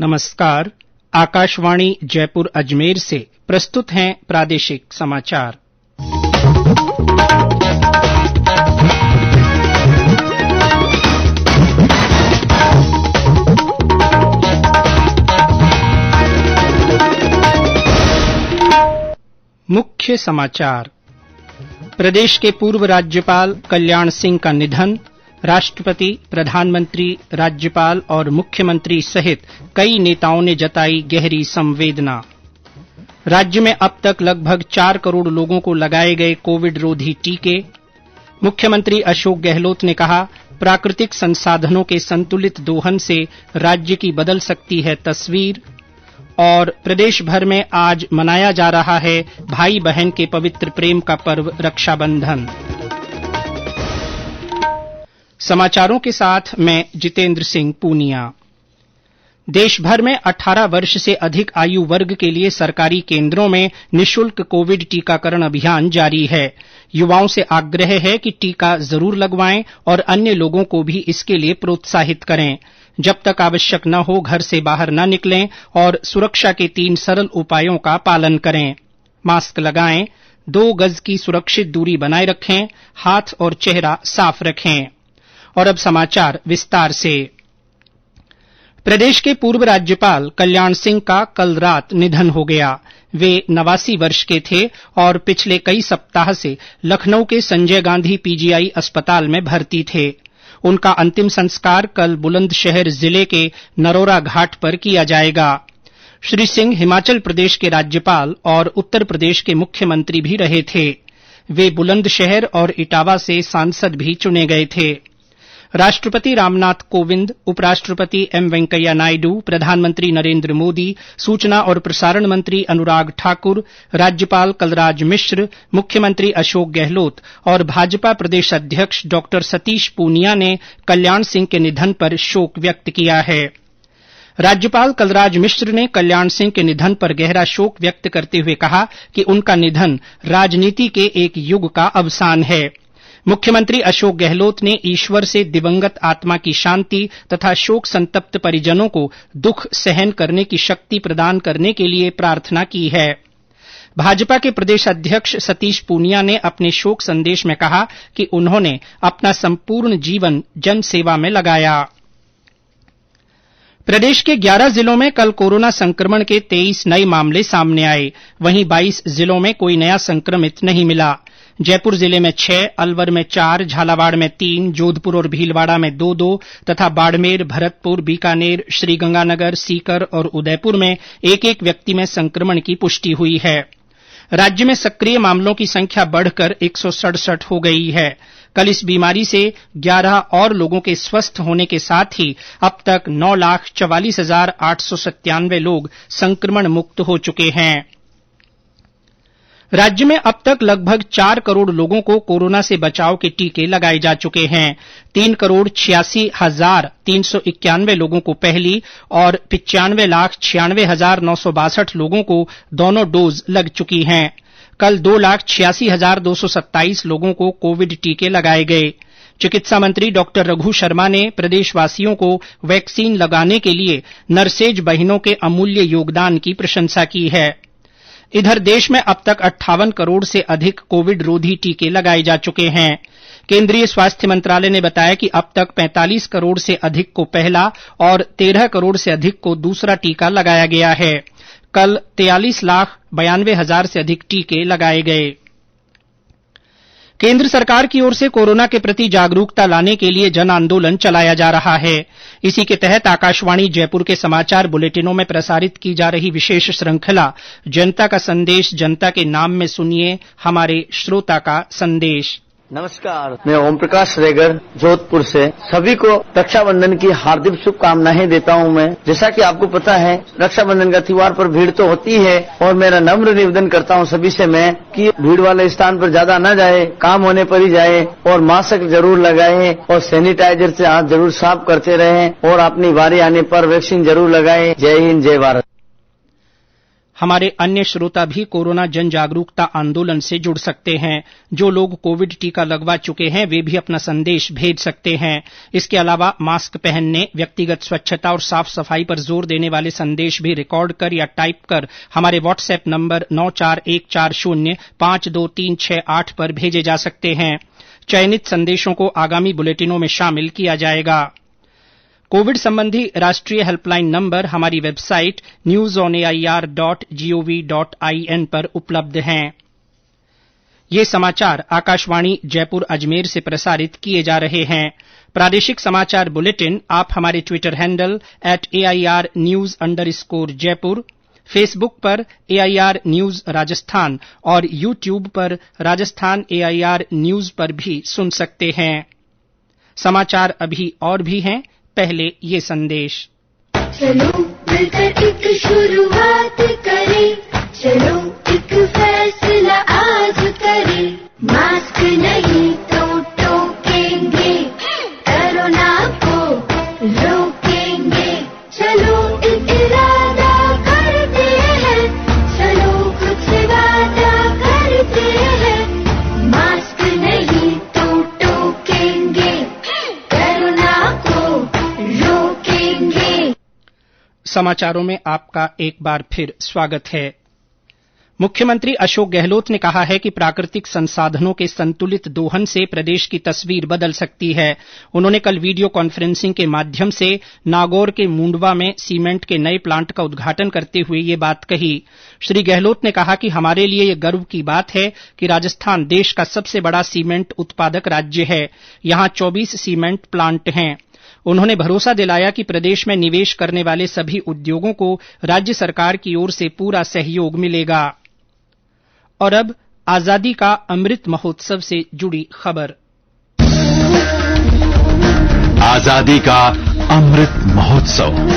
नमस्कार। आकाशवाणी जयपुर अजमेर से प्रस्तुत हैं प्रादेशिक समाचार। मुख्य समाचार। प्रदेश के पूर्व राज्यपाल कल्याण सिंह का निधन। राष्ट्रपति, प्रधानमंत्री, राज्यपाल और मुख्यमंत्री सहित कई नेताओं ने जताई गहरी संवेदना। राज्य में अब तक लगभग 4 करोड़ लोगों को लगाए गए कोविड रोधी टीके। मुख्यमंत्री अशोक गहलोत ने कहा, प्राकृतिक संसाधनों के संतुलित दोहन से राज्य की बदल सकती है तस्वीर। और प्रदेश भर में आज मनाया जा रहा है भाई बहन के पवित्र प्रेम का पर्व रक्षाबंधन। समाचारों के साथ मैं जितेंद्र सिंह पूनिया। देश भर में 18 वर्ष से अधिक आयु वर्ग के लिए सरकारी केंद्रों में निःशुल्क कोविड टीकाकरण अभियान जारी है। युवाओं से आग्रह है कि टीका जरूर लगवाएं और अन्य लोगों को भी इसके लिए प्रोत्साहित करें। जब तक आवश्यक न हो घर से बाहर न निकलें और सुरक्षा के 3 सरल उपायों का पालन करें। मास्क लगाएं, 2 गज की सुरक्षित दूरी बनाए रखें, हाथ और चेहरा साफ रखें। और अब समाचार विस्तार से। प्रदेश के पूर्व राज्यपाल कल्याण सिंह का कल रात निधन हो गया। वे 89 वर्ष के थे और पिछले कई सप्ताह से लखनऊ के संजय गांधी पीजीआई अस्पताल में भर्ती थे। उनका अंतिम संस्कार कल बुलंदशहर जिले के नरोरा घाट पर किया जाएगा। श्री सिंह हिमाचल प्रदेश के राज्यपाल और उत्तर प्रदेश के मुख्यमंत्री भी रहे थे। वे बुलंदशहर और इटावा से सांसद भी चुने गए थे। राष्ट्रपति रामनाथ कोविंद, उपराष्ट्रपति एम वेंकैया नायडू, प्रधानमंत्री नरेंद्र मोदी, सूचना और प्रसारण मंत्री अनुराग ठाकुर, राज्यपाल कलराज मिश्र, मुख्यमंत्री अशोक गहलोत और भाजपा प्रदेश अध्यक्ष डॉ सतीश पूनिया ने कल्याण सिंह के निधन पर शोक व्यक्त किया है। राज्यपाल कलराज मिश्र ने कल्याण सिंह के निधन पर गहरा शोक व्यक्त करते हुए कहा कि उनका निधन राजनीति के एक युग का अवसान है। मुख्यमंत्री अशोक गहलोत ने ईश्वर से दिवंगत आत्मा की शांति तथा शोक संतप्त परिजनों को दुख सहन करने की शक्ति प्रदान करने के लिए प्रार्थना की है। भाजपा के प्रदेश अध्यक्ष सतीश पूनिया ने अपने शोक संदेश में कहा कि उन्होंने अपना संपूर्ण जीवन जनसेवा में लगाया। प्रदेश के 11 जिलों में कल कोरोना संक्रमण के 23 नए मामले सामने आए। वहीं 22 जिलों में कोई नया संक्रमित नहीं मिला। जयपुर जिले में 6, अलवर में 4, झालावाड़ में 3, जोधपुर और भीलवाड़ा में 2-2 तथा बाड़मेर, भरतपुर, बीकानेर, श्रीगंगानगर, सीकर और उदयपुर में 1-1 व्यक्ति में संक्रमण की पुष्टि हुई है। राज्य में सक्रिय मामलों की संख्या बढ़कर 167 हो गई है। कल इस बीमारी से 11 और लोगों के स्वस्थ होने के साथ ही अब तक 9,44,897 लोग संक्रमण मुक्त हो चुके हैं। राज्य में अब तक लगभग 4 करोड़ लोगों को कोरोना से बचाव के टीके लगाए जा चुके हैं। 3,86,391 लोगों को पहली और 95,96,962 लोगों को दोनों डोज लग चुकी हैं। कल 2,86,227 लोगों को कोविड टीके लगाए गए। चिकित्सा मंत्री डॉ रघु शर्मा ने प्रदेशवासियों को वैक्सीन लगाने के लिए नर्सेज बहनों के अमूल्य योगदान की प्रशंसा की है। इधर देश में अब तक 58 करोड़ से अधिक कोविड रोधी टीके लगाए जा चुके हैं। केंद्रीय स्वास्थ्य मंत्रालय ने बताया कि अब तक 45 करोड़ से अधिक को पहला और 13 करोड़ से अधिक को दूसरा टीका लगाया गया है। कल 43,92,000 से अधिक टीके लगाए गए। केंद्र सरकार की ओर से कोरोना के प्रति जागरूकता लाने के लिए जन आंदोलन चलाया जा रहा है। इसी के तहत आकाशवाणी जयपुर के समाचार बुलेटिनों में प्रसारित की जा रही विशेष श्रृंखला जनता का संदेश जनता के नाम में सुनिए हमारे श्रोता का संदेश। नमस्कार, मैं ओम प्रकाश रेगर जोधपुर से सभी को रक्षाबंधन की हार्दिक शुभकामनाएं देता हूं। मैं जैसा कि आपको पता है रक्षाबंधन का त्योहार पर भीड़ तो होती है और मेरा नम्र निवेदन करता हूं सभी से मैं कि भीड़ वाले स्थान पर ज्यादा न जाए, काम होने पर ही जाए और मास्क जरूर लगाएं और सैनिटाइजर से हाथ जरूर साफ करते रहें और अपनी बारी आने पर वैक्सीन जरूर लगाएं। जय हिंद, जय भारत। हमारे अन्य श्रोता भी कोरोना जन जागरूकता आंदोलन से जुड़ सकते हैं। जो लोग कोविड टीका लगवा चुके हैं वे भी अपना संदेश भेज सकते हैं। इसके अलावा मास्क पहनने, व्यक्तिगत स्वच्छता और साफ सफाई पर जोर देने वाले संदेश भी रिकॉर्ड कर या टाइप कर हमारे व्हाट्सएप नंबर 9414052368 पर भेजे जा सकते हैं। चयनित संदेशों को आगामी बुलेटिनों में शामिल किया जाएगा। कोविड संबंधी राष्ट्रीय हेल्पलाइन नंबर हमारी वेबसाइट newsonair.gov.in पर उपलब्ध हैं। ये समाचार आकाशवाणी जयपुर अजमेर से प्रसारित किए जा रहे हैं। प्रादेशिक समाचार बुलेटिन आप हमारे ट्विटर हैंडल @AIRnews_जयपुर, फेसबुक पर AIR न्यूज राजस्थान और यूट्यूब पर राजस्थान AIR न्यूज पर भी सुन सकते हैं। समाचार अभी और भी हैं, पहले ये संदेश। चलो मिलकर एक शुरुआत करें, चलो एक फैसला आज करें, मास्क नहीं तो टोकेंगे, कोरोना को रोकेंगे, चलो एक इरादा करते हैं, चलो कुछ वादा करते हैं, मास्क नहीं तो टोकेंगे, कोरोना को रोकेंगे। समाचारों में आपका एक बार फिर स्वागत है। मुख्यमंत्री अशोक गहलोत ने कहा है कि प्राकृतिक संसाधनों के संतुलित दोहन से प्रदेश की तस्वीर बदल सकती है। उन्होंने कल वीडियो कॉन्फ्रेंसिंग के माध्यम से नागौर के मुंडवा में सीमेंट के नए प्लांट का उद्घाटन करते हुए ये बात कही। श्री गहलोत ने कहा कि हमारे लिए ये गर्व की बात है कि राजस्थान देश का सबसे बड़ा सीमेंट उत्पादक राज्य है। यहां 24 सीमेंट प्लांट हैं। उन्होंने भरोसा दिलाया कि प्रदेश में निवेश करने वाले सभी उद्योगों को राज्य सरकार की ओर से पूरा सहयोग मिलेगा। और अब आजादी का अमृत महोत्सव से जुड़ी खबर। आजादी का अमृत महोत्सव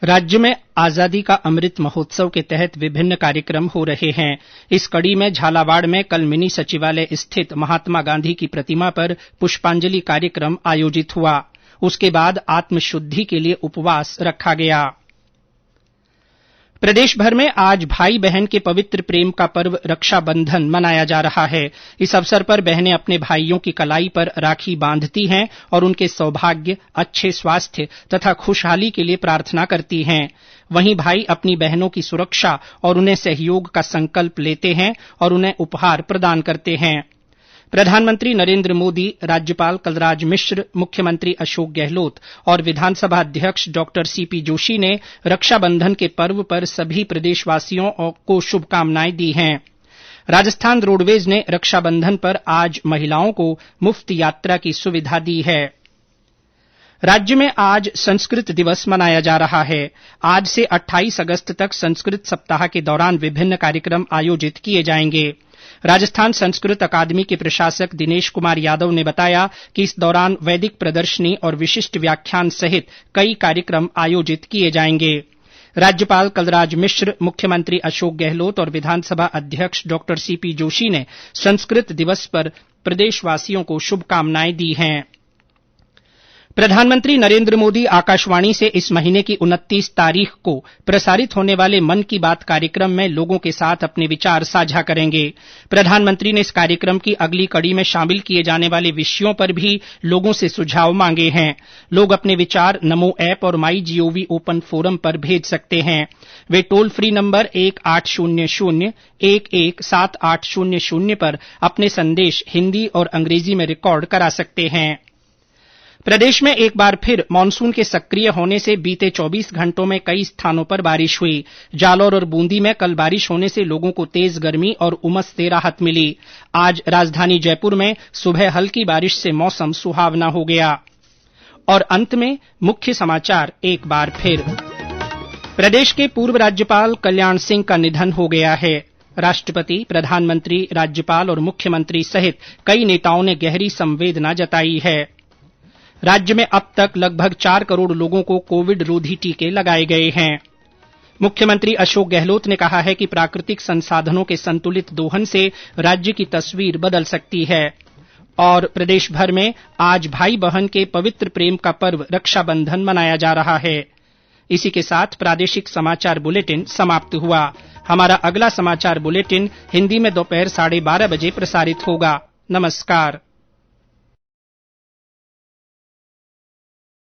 राज्य में आजादी का अमृत महोत्सव के तहत विभिन्न कार्यक्रम हो रहे हैं। इस कड़ी में झालावाड़ में कल मिनी सचिवालय स्थित महात्मा गांधी की प्रतिमा पर पुष्पांजलि कार्यक्रम आयोजित हुआ। उसके बाद आत्मशुद्धि के लिए उपवास रखा गया। प्रदेश भर में आज भाई बहन के पवित्र प्रेम का पर्व रक्षाबंधन मनाया जा रहा है। इस अवसर पर बहनें अपने भाइयों की कलाई पर राखी बांधती हैं और उनके सौभाग्य, अच्छे स्वास्थ्य तथा खुशहाली के लिए प्रार्थना करती हैं। वहीं भाई अपनी बहनों की सुरक्षा और उन्हें सहयोग का संकल्प लेते हैं और उन्हें उपहार प्रदान करते हैं। प्रधानमंत्री नरेन्द्र मोदी, राज्यपाल कलराज मिश्र, मुख्यमंत्री अशोक गहलोत और विधानसभा अध्यक्ष डॉ सीपी जोशी ने रक्षाबंधन के पर्व पर सभी प्रदेशवासियों को शुभकामनाएं दी हैं। राजस्थान रोडवेज ने रक्षाबंधन पर आज महिलाओं को मुफ्त यात्रा की सुविधा दी है। राज्य में आज संस्कृत दिवस मनाया जा रहा है। आज से 28 अगस्त तक संस्कृत सप्ताह के दौरान विभिन्न कार्यक्रम आयोजित किए जाएंगे। राजस्थान संस्कृत अकादमी के प्रशासक दिनेश कुमार यादव ने बताया कि इस दौरान वैदिक प्रदर्शनी और विशिष्ट व्याख्यान सहित कई कार्यक्रम आयोजित किए जाएंगे। राज्यपाल कलराज मिश्र, मुख्यमंत्री अशोक गहलोत और विधानसभा अध्यक्ष डॉ सीपी जोशी ने संस्कृत दिवस पर प्रदेशवासियों को शुभकामनाएं दी हैं। प्रधानमंत्री नरेन्द्र मोदी आकाशवाणी से इस महीने की 29 तारीख को प्रसारित होने वाले मन की बात कार्यक्रम में लोगों के साथ अपने विचार साझा करेंगे। प्रधानमंत्री ने इस कार्यक्रम की अगली कड़ी में शामिल किए जाने वाले विषयों पर भी लोगों से सुझाव मांगे हैं। लोग अपने विचार नमो ऐप और माई जीओवी ओपन फोरम पर भेज सकते हैं। वे टोल फ्री नंबर 1800-117800 पर अपने संदेश हिन्दी और अंग्रेजी में रिकॉर्ड करा सकते हैं। प्रदेश में एक बार फिर मानसून के सक्रिय होने से बीते 24 घंटों में कई स्थानों पर बारिश हुई। जालौर और बूंदी में कल बारिश होने से लोगों को तेज गर्मी और उमस से राहत मिली। आज राजधानी जयपुर में सुबह हल्की बारिश से मौसम सुहावना हो गया। और अंत में मुख्य समाचार एक बार फिर। प्रदेश के पूर्व राज्यपाल कल्याण सिंह का निधन हो गया है। राष्ट्रपति, प्रधानमंत्री, राज्यपाल और मुख्यमंत्री सहित कई नेताओं ने गहरी संवेदना जताई है। राज्य में अब तक लगभग 4 करोड़ लोगों को कोविड रोधी टीके लगाए गए हैं। मुख्यमंत्री अशोक गहलोत ने कहा है कि प्राकृतिक संसाधनों के संतुलित दोहन से राज्य की तस्वीर बदल सकती है। और प्रदेश भर में आज भाई बहन के पवित्र प्रेम का पर्व रक्षाबंधन मनाया जा रहा है। इसी के साथ प्रादेशिक समाचार बुलेटिन समाप्त हुआ। हमारा अगला समाचार बुलेटिन हिंदी में दोपहर 12:30 बजे प्रसारित होगा। नमस्कार।